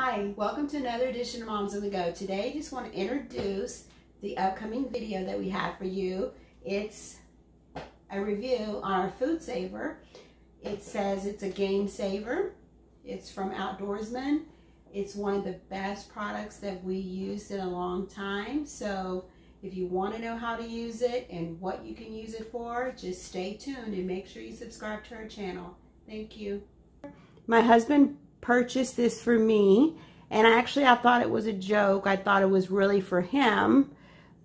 Hi, welcome to another edition of Moms on the Go. Today I just want to introduce the upcoming video that we have for you. It's a review on our FoodSaver. It says it's a game saver. It's from Outdoorsman. It's one of the best products that we used in a long time. So if you want to know how to use it and what you can use it for, just stay tuned and make sure you subscribe to our channel. Thank you. My husband purchased this for me, and I thought it was a joke. I thought it was really for him,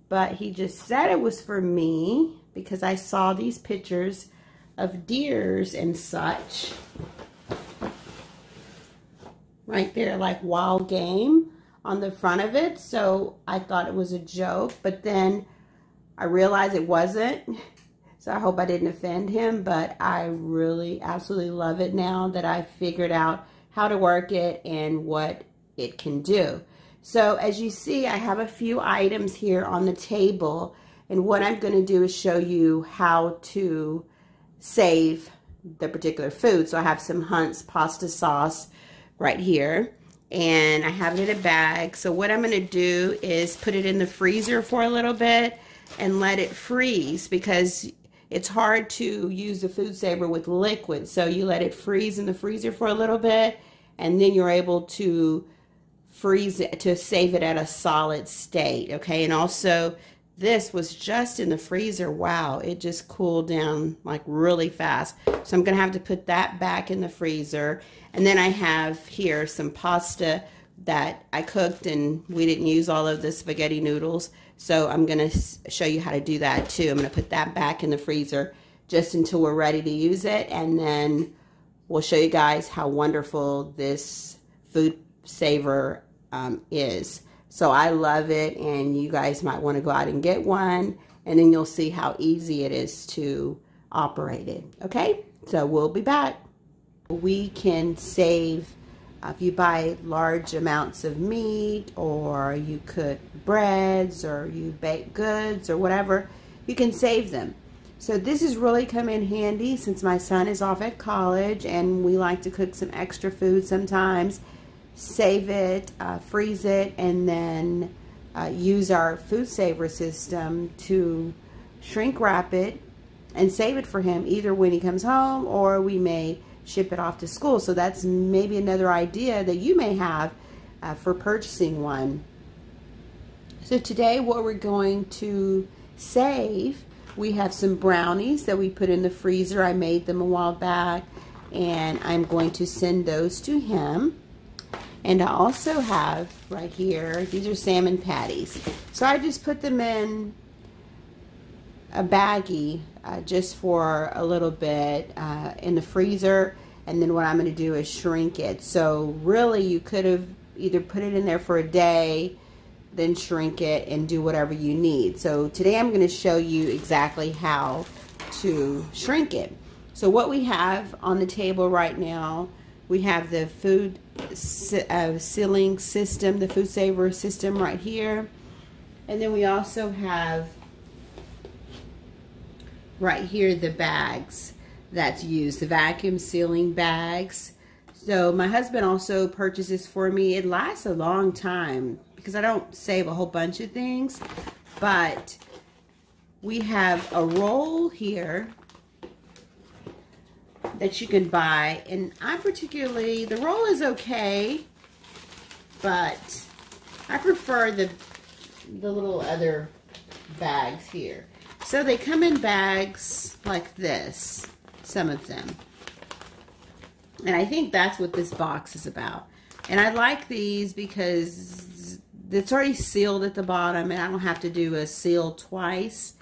but he just said it was for me because I saw these pictures of deers and such right there, like wild game on the front of it. So I thought it was a joke, but then I realized it wasn't. So I hope I didn't offend him, but I really absolutely love it now that I figured out how to work it and what it can do. So as you see, I have a few items here on the table, and what I'm going to do is show you how to save the particular food. So I have some Hunt's pasta sauce right here, and I have it in a bag. So what I'm going to do is put it in the freezer for a little bit and let it freeze, because it's hard to use the FoodSaver with liquid. So you let it freeze in the freezer for a little bit, and then you're able to freeze it, to save it at a solid state, okay? And also, this was just in the freezer. Wow, it just cooled down like really fast. So I'm gonna have to put that back in the freezer. And then I have here some pasta that I cooked, and we didn't use all of the spaghetti noodles. So I'm gonna show you how to do that too. I'm gonna put that back in the freezer just until we're ready to use it, and then we'll show you guys how wonderful this FoodSaver is. So I love it, and you guys might want to go out and get one, and then you'll see how easy it is to operate it. Okay, so we'll be back. We can save if you buy large amounts of meat, or you cook breads, or you bake goods, or whatever, you can save them. So this has really come in handy since my son is off at college, and we like to cook some extra food sometimes, save it, freeze it, and then use our FoodSaver system to shrink wrap it and save it for him, either when he comes home, or we may ship it off to school. So that's maybe another idea that you may have for purchasing one. So today what we're going to save, we have some brownies that we put in the freezer. I made them a while back, and I'm going to send those to him. And I also have right here, these are salmon patties. So I just put them in a baggie just for a little bit in the freezer, and then what I'm going to do is shrink it. So really you could have either put it in there for a day, then shrink it and do whatever you need. So today I'm going to show you exactly how to shrink it. So what we have on the table right now, we have the food sealing system, the FoodSaver system right here, and then we also have right here the bags that's used, the vacuum sealing bags. So my husband also purchases for me. It lasts a long time because I don't save a whole bunch of things, but we have a roll here that you can buy, and the roll is okay, but I prefer the little other bags here. So they come in bags like this, some of them. And I think that's what this box is about. And I like these because it's already sealed at the bottom, and I don't have to do a seal twice.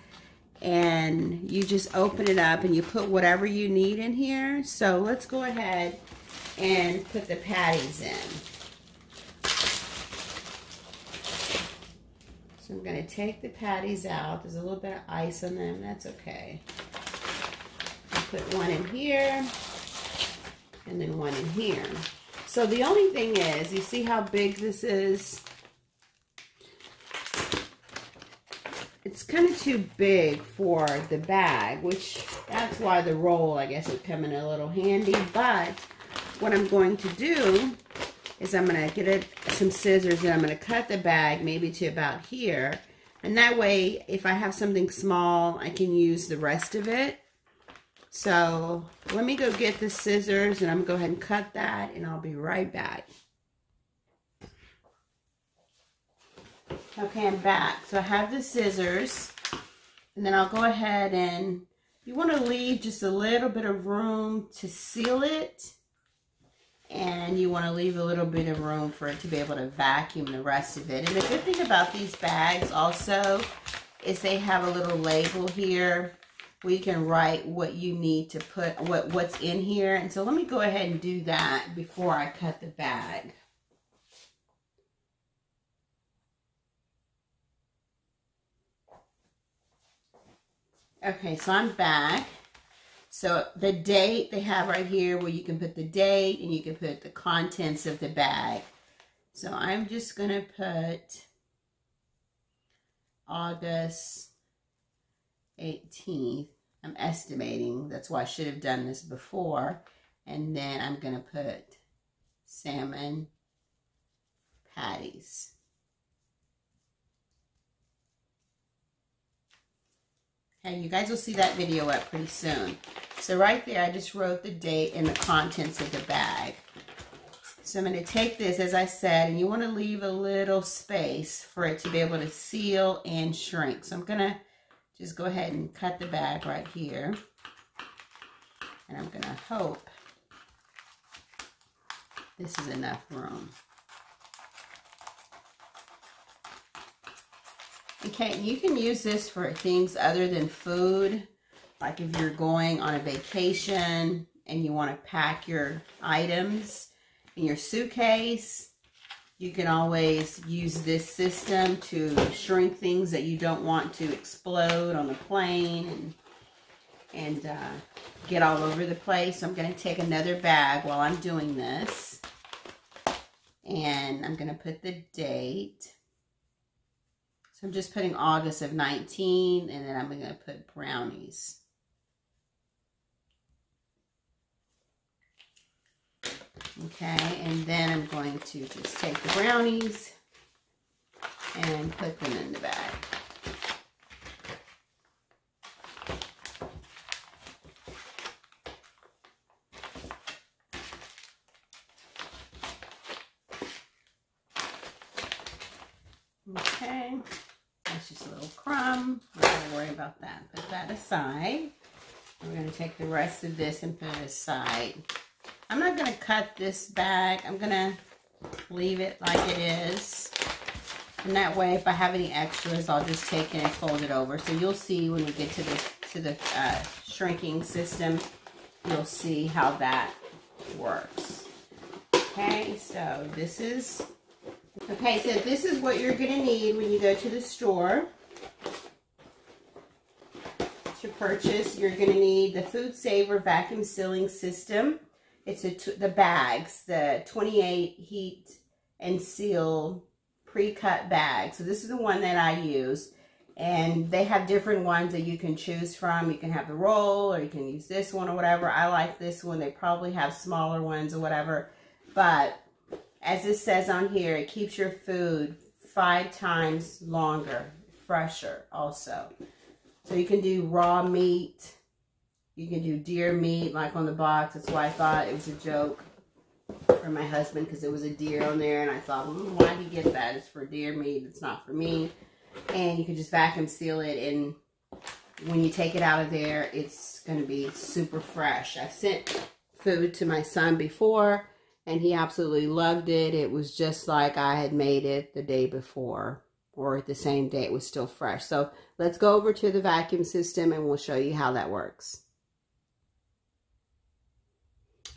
And you just open it up and you put whatever you need in here. So let's go ahead and put the patties in. So I'm going to take the patties out. There's a little bit of ice on them. That's okay. I'll put one in here and then one in here. So the only thing is, you see how big this is? It's kind of too big for the bag, which that's why the roll, I guess, would come in a little handy. But what I'm going to do is I'm going to get some scissors and I'm going to cut the bag maybe to about here. And that way, if I have something small, I can use the rest of it. So let me go get the scissors and I'm going to go ahead and cut that and I'll be right back. Okay, I'm back. So I have the scissors and then I'll go ahead and you want to leave just a little bit of room to seal it. And you want to leave a little bit of room for it to be able to vacuum the rest of it. And the good thing about these bags also is they have a little label here where you can write what you need to put, what's in here. And so let me go ahead and do that before I cut the bag. Okay, so I'm back. So the date they have right here where you can put the date and you can put the contents of the bag. So I'm just going to put August 18th. I'm estimating. That's why I should have done this before. And then I'm going to put salmon patties. And you guys will see that video up pretty soon. So right there, I just wrote the date and the contents of the bag. So I'm going to take this, as I said, and you want to leave a little space for it to be able to seal and shrink. So I'm going to just go ahead and cut the bag right here. And I'm going to hope this is enough room. Okay, you can use this for things other than food. Like if you're going on a vacation and you want to pack your items in your suitcase, you can always use this system to shrink things that you don't want to explode on the plane and get all over the place. So I'm going to take another bag while I'm doing this. And I'm going to put the date. So I'm just putting August of 19, and then I'm going to put brownies. Okay, and then I'm going to just take the brownies and put them in the bag. Okay, that's just a little crumb. I'm not going to worry about that. Put that aside. We're going to take the rest of this and put it aside. I'm not going to cut this bag. I'm going to leave it like it is. And that way, if I have any extras, I'll just take it and fold it over. So you'll see when we get to the shrinking system, you'll see how that works. Okay, so this is... Okay, so this is what you're going to need when you go to the store to purchase. You're going to need the FoodSaver vacuum sealing system. It's the bags, the 28 heat and seal pre-cut bags. So this is the one that I use. And they have different ones that you can choose from. You can have the roll or you can use this one or whatever. I like this one. They probably have smaller ones or whatever. But as it says on here, it keeps your food 5 times longer, fresher also. So you can do raw meat. You can do deer meat like on the box. That's why I thought it was a joke for my husband because it was a deer on there. And I thought, why did you get that? It's for deer meat. It's not for me. And you can just vacuum seal it. And when you take it out of there, it's going to be super fresh. I've sent food to my son before. And he absolutely loved it. It was just like I had made it the day before. Or the same day. It was still fresh. So let's go over to the vacuum system and we'll show you how that works.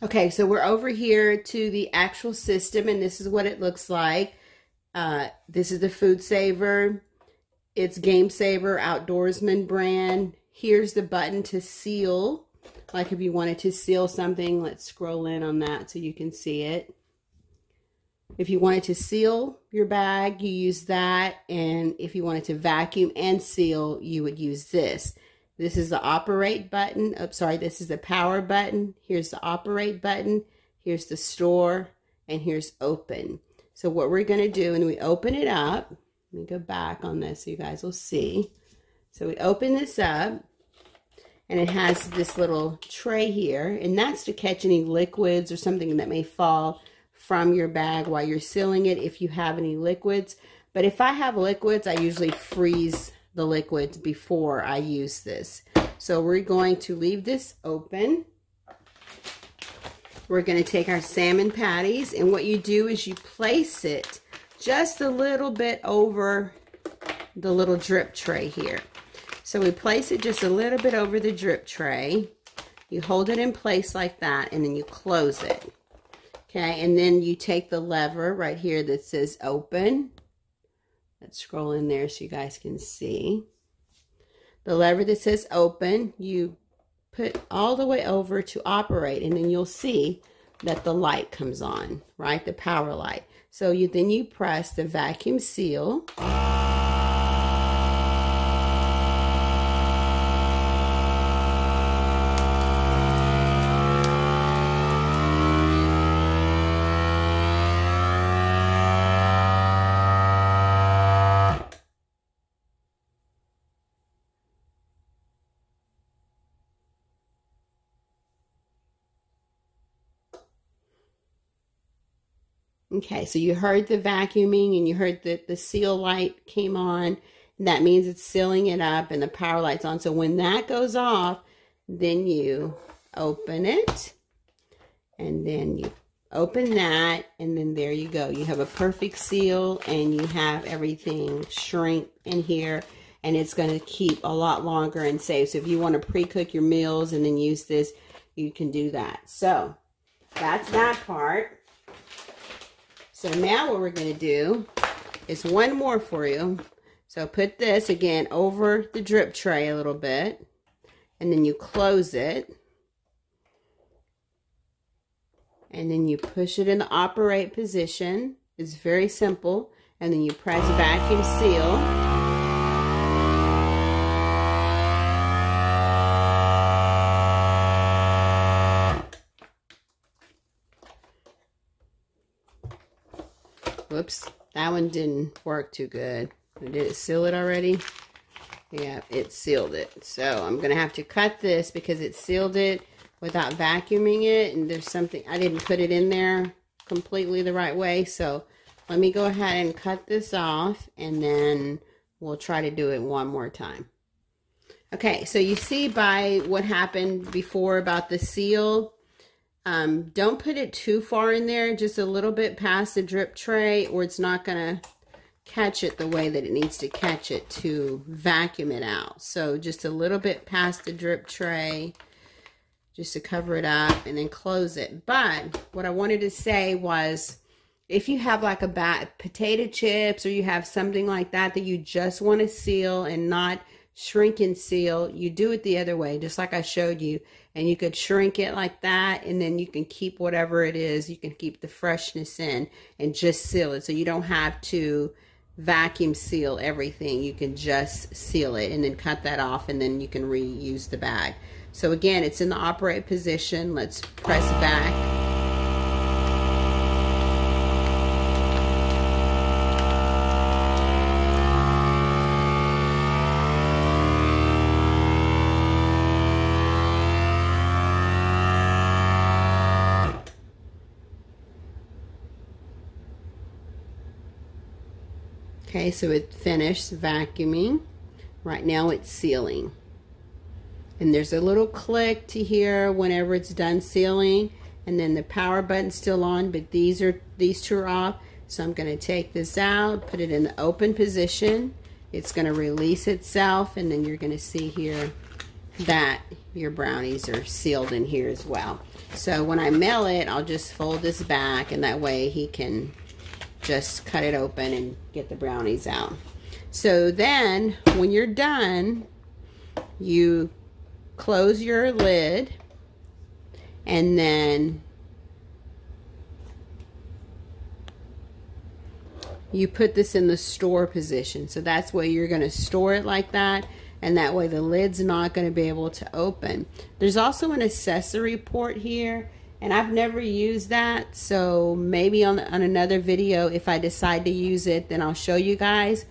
Okay, so we're over here to the actual system, and this is what it looks like. This is the FoodSaver. It's Game Saver Outdoorsman brand. Here's the button to seal. Like if you wanted to seal something, let's scroll in on that so you can see it. If you wanted to seal your bag, you use that. And if you wanted to vacuum and seal, you would use this. This is the operate button. Oh, sorry, this is the power button. Here's the operate button. Here's the store. and here's open. So what we're going to do, and we open it up, let me go back on this so you guys will see. So we open this up, and it has this little tray here, and that's to catch any liquids or something that may fall from your bag while you're sealing it if you have any liquids. But if I have liquids, I usually freeze the liquids before I use this. So we're going to leave this open. We're going to take our salmon patties, and what you do is you place it just a little bit over the little drip tray here. So we place it just a little bit over the drip tray. You hold it in place like that, and then you close it. Okay, and then you take the lever right here that says open. Let's scroll in there so you guys can see. The lever that says open, you put all the way over to operate, and then you'll see that the light comes on, right? The power light. So then you press the vacuum seal. Okay, so you heard the vacuuming and you heard that the seal light came on. That means it's sealing it up and the power light's on. So when that goes off, then you open it, and then you open that, and then there you go. You have a perfect seal, and you have everything shrink in here, and it's going to keep a lot longer and safe. So if you want to pre-cook your meals and then use this, you can do that. So that's that part. So now what we're going to do is one more for you. So put this again over the drip tray a little bit, and then you close it, and then you push it in the operate position. It's very simple. And then you press vacuum seal. Whoops, that one didn't work too good. Did it seal it already? Yeah, it sealed it. So I'm going to have to cut this because it sealed it without vacuuming it. And there's something, I didn't put it in there completely the right way. So let me go ahead and cut this off, and then we'll try to do it one more time. Okay, so you see by what happened before about the seal, don't put it too far in there, just a little bit past the drip tray, or it's not going to catch it the way that it needs to catch it to vacuum it out. So just a little bit past the drip tray, just to cover it up, and then close it. But what I wanted to say was, if you have like a potato chips, or you have something like that that you just want to seal and not shrink and seal, you do it the other way, just like I showed you. And you could shrink it like that, and then you can keep whatever it is, you can keep the freshness in and just seal it. So you don't have to vacuum seal everything. You can just seal it and then cut that off, and then you can reuse the bag. So again, it's in the operate position. Let's press back. Okay, so it finished vacuuming. Right now it's sealing. And there's a little click to hear whenever it's done sealing. And then the power button's still on, but these two are off. So I'm going to take this out, put it in the open position. It's going to release itself, and then you're going to see here that your brownies are sealed in here as well. So when I mail it, I'll just fold this back, and that way he can just cut it open and get the brownies out. So then when you're done, you close your lid, and then you put this in the store position. So that's where you're going to store it like that, and that way the lid's not going to be able to open. There's also an accessory port here, And I've never used that, so maybe on another video, if I decide to use it, then I'll show you guys.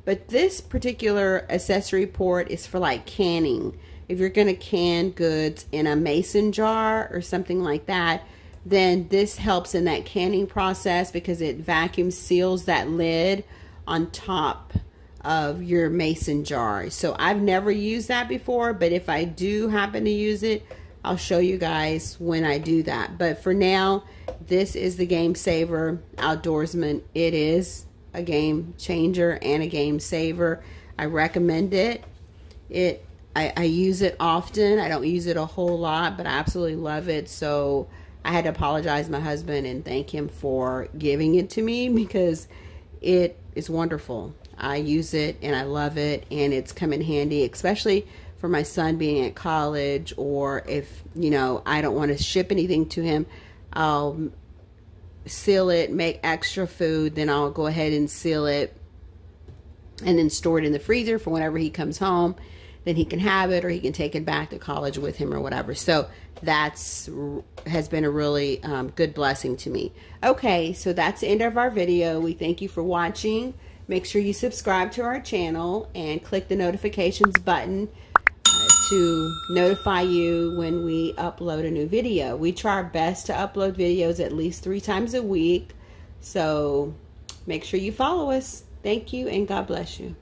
But this particular accessory port is for like canning. If you're gonna can goods in a mason jar or something like that, then this helps in that canning process because it vacuum seals that lid on top of your mason jar. So I've never used that before, but if I do happen to use it, I'll show you guys when I do that. But for now, this is the Game Saver Outdoorsman. It is a game changer and a game saver. I recommend it. I use it often. I don't use it a whole lot, but I absolutely love it. So I had to apologize to my husband and thank him for giving it to me because it is wonderful. I use it and I love it, and it's come in handy, especially for my son being at college, or if, you know, I don't want to ship anything to him, I'll seal it, make extra food, then I'll go ahead and seal it and then store it in the freezer for whenever he comes home. Then he can have it, or he can take it back to college with him or whatever. So that's has been a really good blessing to me. Okay, so that's the end of our video. We thank you for watching. Make sure you subscribe to our channel and click the notifications button to notify you when we upload a new video. We try our best to upload videos at least 3 times a week. So make sure you follow us. Thank you, and God bless you.